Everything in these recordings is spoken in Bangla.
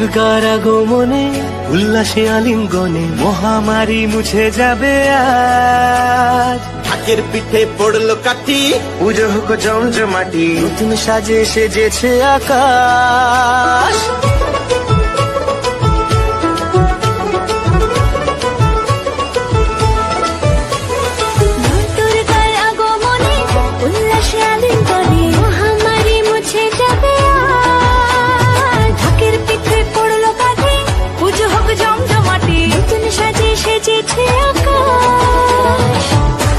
দুর্গার আগমনে উল্লাসে আলিঙ্গনে মহামারী মুছে যাবে আজ। ঢাকের পিঠে পড়লো কাঠি, পুজো হোক জমজমাটি, নতুন সাজে সেজেছে আকাশ।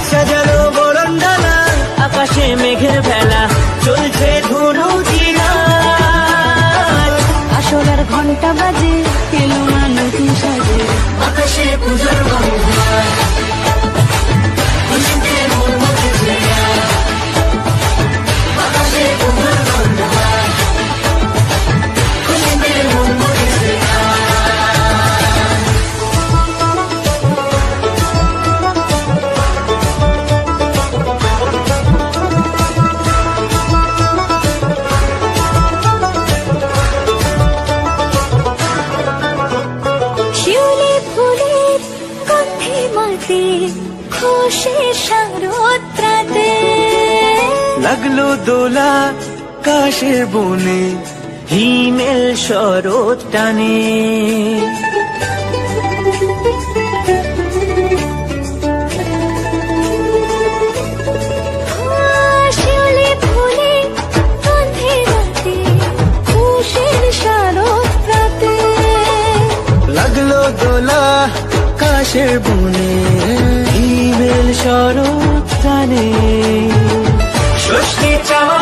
সাজানো বরণডালা, আকাশে মেঘের ভেলা, চলছে ধনু চিরাজ। আসলার ঘন্টা বাজে, এলো মা নতুন সাজে, আকাশে পুজোর গন্ধ, খুশিতে মন মজেছে আজ। আকাশে পুজোর গন্ধ, খুশিতে মন মজেছে আজ। খুশির শারদরাতে লাগলো দোলা কাশের বনে, হিমেল শরৎ টানে। শিউলি ফুলে গন্ধে রাতে, খুশির শারদরাতে লাগলো দোলা কাশের বনে, হিমেল শরৎ টানে। ষষ্ঠী চাওয়া